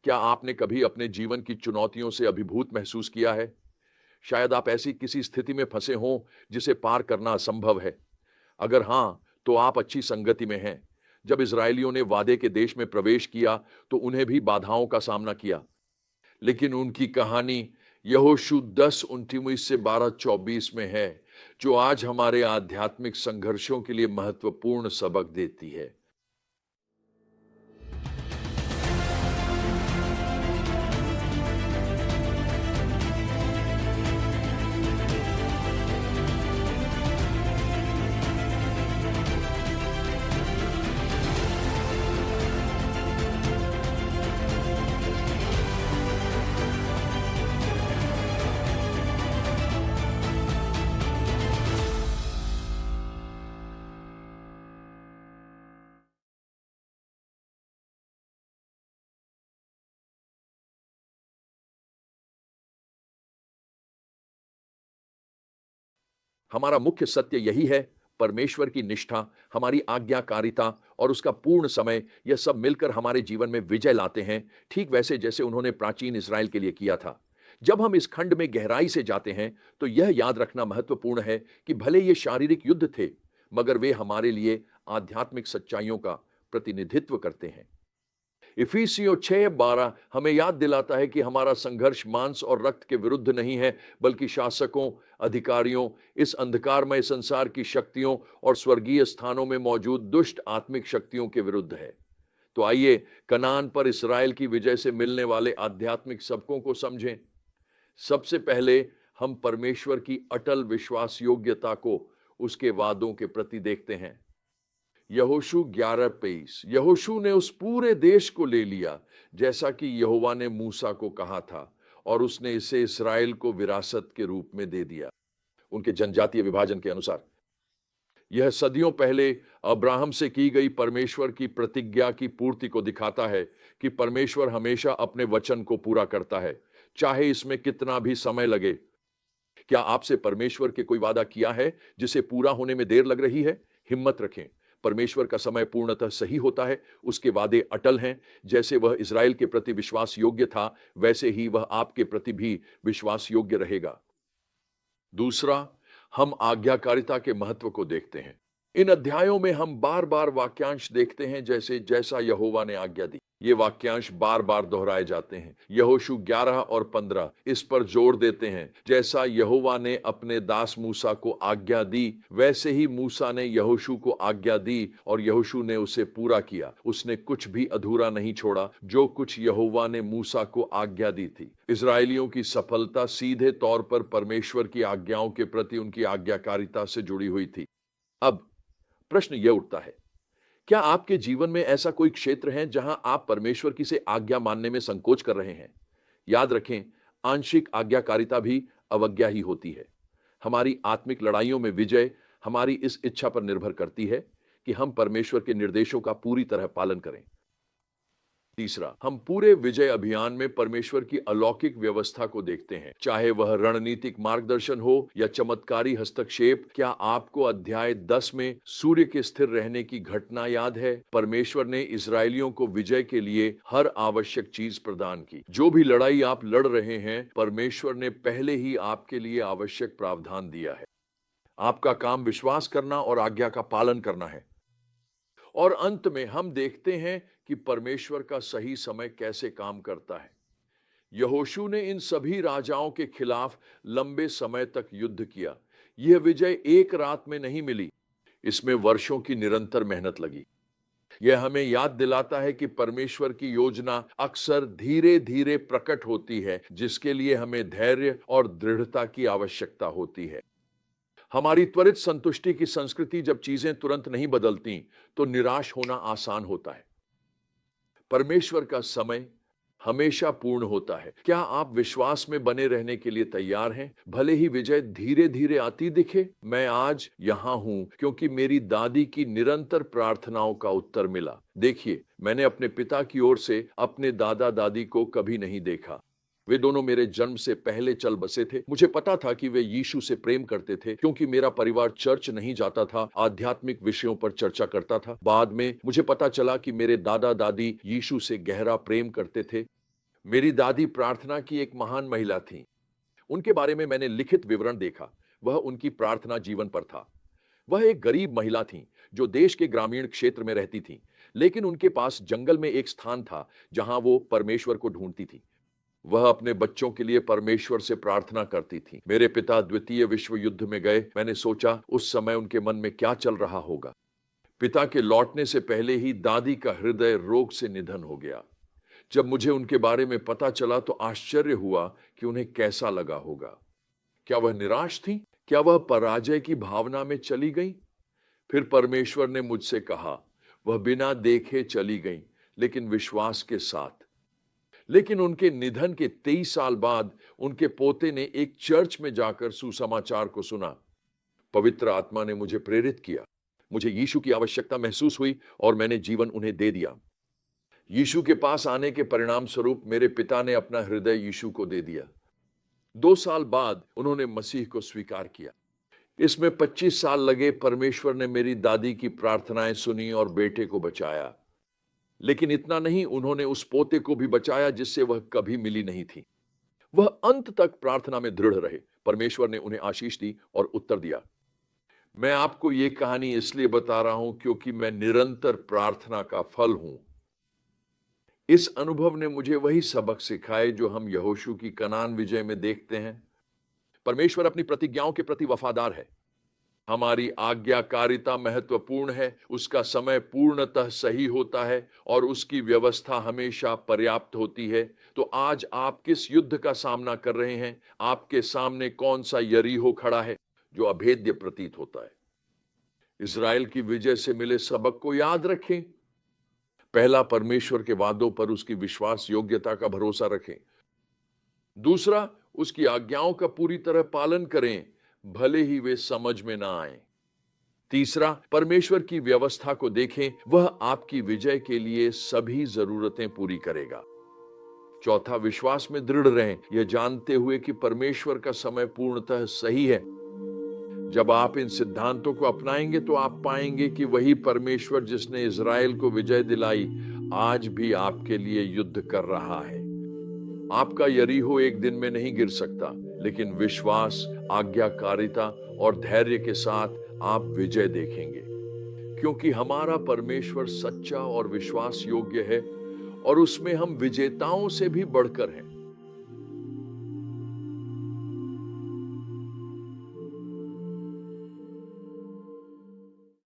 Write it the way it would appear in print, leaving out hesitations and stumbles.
क्या आपने कभी अपने जीवन की चुनौतियों से अभिभूत महसूस किया है? शायद आप ऐसी किसी स्थिति में फंसे हों जिसे पार करना असंभव है। अगर हां, तो आप अच्छी संगति में हैं। जब इस्राएलियों ने वादे के देश में प्रवेश किया, तो उन्हें भी बाधाओं का सामना किया। लेकिन उनकी कहानी यहोशू 10:19 से 12:24 में है, जो आज हमारे आध्यात्मिक संघर्षों के लिए महत्वपूर्ण सबक देती है। हमारा मुख्य सत्य यही है, परमेश्वर की निष्ठा, हमारी आज्ञाकारिता और उसका पूर्ण समय, यह सब मिलकर हमारे जीवन में विजय लाते हैं, ठीक वैसे जैसे उन्होंने प्राचीन इस्राएल के लिए किया था। जब हम इस खंड में गहराई से जाते हैं, तो यह याद रखना महत्वपूर्ण है कि भले ये शारीरिक युद्ध थे, मगर वे हमारे लिए आध्यात्मिक सच्चाइयों का प्रतिनिधित्व करते हैं। इफिसियों 6:12 हमें याद दिलाता है कि हमारा संघर्ष मांस और रक्त के विरुद्ध नहीं है, बल्कि शासकों, अधिकारियों, इस अंधकारमय संसार की शक्तियों और स्वर्गीय स्थानों में मौजूद दुष्ट आत्मिक शक्तियों के विरुद्ध है। तो आइए कनान पर इस्राएल की विजय से मिलने वाले आध्यात्मिक सबकों को समझें। सबसे पहले हम परमेश्वर की अटल विश्वास योग्यता को उसके वादों के प्रति देखते हैं। यहोशू 11:23 यहोशू ने उस पूरे देश को ले लिया, जैसा कि यहोवा ने मूसा को कहा था, और उसने इसे इस्राएल को विरासत के रूप में दे दिया। उनके जनजातीय विभाजन के अनुसार यह सदियों पहले अब्राहम से की गई परमेश्वर की प्रतिज्ञा की पूर्ति को दिखाता है कि परमेश्वर हमेशा अपने वचन को पूरा करता है, चाहे इसमें कितना भी समय लगे। क्या आपसे परमेश्वर के कोई वादा किया है जिसे पूरा होने में देर लग रही है? हिम्मत रखें, परमेश्वर का समय पूर्णतः सही होता है। उसके वादे अटल हैं। जैसे वह इस्राएल के प्रति विश्वास योग्य था, वैसे ही वह आपके प्रति भी विश्वास योग्य रहेगा। दूसरा, हम आज्ञाकारिता के महत्व को देखते हैं। इन अध्यायों में हम बार बार वाक्यांश देखते हैं, जैसे जैसा यहोवा ने आज्ञा दी। ये वाक्यांश बार बार दोहराए जाते हैं। यहोशू 11 और 15 इस पर जोर देते हैं, जैसा यहोवा ने अपने दास मूसा को आज्ञा दी, वैसे ही मूसा ने यहोशू को आज्ञा दी और यहोशू ने उसे पूरा किया। उसने कुछ भी अधूरा नहीं छोड़ा जो कुछ यहोवा ने मूसा को आज्ञा दी थी। इस्राएलियों की सफलता सीधे तौर पर परमेश्वर की आज्ञाओं के प्रति उनकी आज्ञाकारिता से जुड़ी हुई थी। अब प्रश्न यह उठता है, क्या आपके जीवन में ऐसा कोई क्षेत्र है जहां आप परमेश्वर की से आज्ञा मानने में संकोच कर रहे हैं? याद रखें, आंशिक आज्ञाकारिता भी अवज्ञा ही होती है। हमारी आत्मिक लड़ाइयों में विजय हमारी इस इच्छा पर निर्भर करती है कि हम परमेश्वर के निर्देशों का पूरी तरह पालन करें। तीसरा, हम पूरे विजय अभियान में परमेश्वर की अलौकिक व्यवस्था को देखते हैं, चाहे वह रणनीतिक मार्गदर्शन हो या चमत्कारी हस्तक्षेप। क्या आपको अध्याय 10 में सूर्य के स्थिर रहने की घटना याद है? परमेश्वर ने इस्राएलियों को विजय के लिए हर आवश्यक चीज प्रदान की। जो भी लड़ाई आप लड़ रहे हैं, परमेश्वर ने पहले ही आपके लिए आवश्यक प्रावधान दिया है। आपका काम विश्वास करना और आज्ञा का पालन करना है। और अंत में हम देखते हैं कि परमेश्वर का सही समय कैसे काम करता है। यहोशू ने इन सभी राजाओं के खिलाफ लंबे समय तक युद्ध किया। यह विजय एक रात में नहीं मिली, इसमें वर्षों की निरंतर मेहनत लगी। यह हमें याद दिलाता है कि परमेश्वर की योजना अक्सर धीरे धीरे प्रकट होती है, जिसके लिए हमें धैर्य और दृढ़ता की आवश्यकता होती है। हमारी त्वरित संतुष्टि की संस्कृति जब चीजें तुरंत नहीं बदलती, तो निराश होना आसान होता है। परमेश्वर का समय हमेशा पूर्ण होता है। क्या आप विश्वास में बने रहने के लिए तैयार हैं, भले ही विजय धीरे धीरे आती दिखे? मैं आज यहां हूं क्योंकि मेरी दादी की निरंतर प्रार्थनाओं का उत्तर मिला। देखिए, मैंने अपने पिता की ओर से अपने दादा दादी को कभी नहीं देखा। वे दोनों मेरे जन्म से पहले चल बसे थे। मुझे पता था कि वे यीशु से प्रेम करते थे, क्योंकि मेरा परिवार चर्च नहीं जाता था, आध्यात्मिक विषयों पर चर्चा करता था। बाद में मुझे पता चला कि मेरे दादा दादी यीशु से गहरा प्रेम करते थे। मेरी दादी प्रार्थना की एक महान महिला थी। उनके बारे में मैंने लिखित विवरण देखा। वह उनकी प्रार्थना जीवन पर था। वह एक गरीब महिला थीं, जो देश के ग्रामीण क्षेत्र में रहती थीं, लेकिन उनके पास जंगल में एक स्थान था, जहां वो परमेश्वर को ढूंढती थीं। वह अपने बच्चों के लिए परमेश्वर से प्रार्थना करती थीं। मेरे पिता द्वितीय विश्व युद्ध में गए। मैंने सोचा उस समय उनके मन में क्या चल रहा होगा। पिता के लौटने से पहले ही दादी का हृदय रोग से निधन हो गया। जब मुझे उनके बारे में पता चला तो आश्चर्य हुआ कि उन्हें कैसा लगा होगा। क्या वह निराश थी? क्या वह पराजय की भावना में चली गई? फिर परमेश्वर ने मुझसे कहा, वह बिना देखे चली गई, लेकिन विश्वास के साथ। लेकिन उनके निधन के 23 साल बाद उनके पोते ने एक चर्च में जाकर सुसमाचार को सुना। पवित्र आत्मा ने मुझे प्रेरित किया। मुझे यीशु की आवश्यकता महसूस हुई और मैंने जीवन उन्हें दे दिया। यीशु के पास आने के परिणाम स्वरूप मेरे पिता ने अपना हृदय यीशु को दे दिया। 2 साल बाद उन्होंने मसीह को स्वीकार किया। इसमें 25 साल लगे। परमेश्वर ने मेरी दादी की प्रार्थनाएं सुनी और बेटे को बचाया। लेकिन इतना नहीं, उन्होंने उस पोते को भी बचाया जिससे वह कभी मिली नहीं थी। वह अंत तक प्रार्थना में दृढ़ रहे। परमेश्वर ने उन्हें आशीष दी और उत्तर दिया। मैं आपको यह कहानी इसलिए बता रहा हूं क्योंकि मैं निरंतर प्रार्थना का फल हूं। इस अनुभव ने मुझे वही सबक सिखाए जो हम यहोशू की कनान विजय में देखते हैं। परमेश्वर अपनी प्रतिज्ञाओं के प्रति वफादार है। हमारी आज्ञाकारिता महत्वपूर्ण है। उसका समय पूर्णतः सही होता है और उसकी व्यवस्था हमेशा पर्याप्त होती है। तो आज आप किस युद्ध का सामना कर रहे हैं? आपके सामने कौन सा यरीहो खड़ा है जो अभेद्य प्रतीत होता है? इज़राइल की विजय से मिले सबक को याद रखें। पहला, परमेश्वर के वादों पर उसकी विश्वास योग्यता का भरोसा रखें। दूसरा, उसकी आज्ञाओं का पूरी तरह पालन करें, भले ही वे समझ में ना आए। तीसरा, परमेश्वर की व्यवस्था को देखें, वह आपकी विजय के लिए सभी जरूरतें पूरी करेगा। चौथा, विश्वास में दृढ़ रहें, यह जानते हुए कि परमेश्वर का समय पूर्णतः सही है। जब आप इन सिद्धांतों को अपनाएंगे तो आप पाएंगे कि वही परमेश्वर जिसने इज़राइल को विजय दिलाई, आज भी आपके लिए युद्ध कर रहा है। आपका यरीहो एक दिन में नहीं गिर सकता, लेकिन विश्वास, आज्ञाकारिता और धैर्य के साथ आप विजय देखेंगे, क्योंकि हमारा परमेश्वर सच्चा और विश्वास योग्य है और उसमें हम विजेताओं से भी बढ़कर हैं।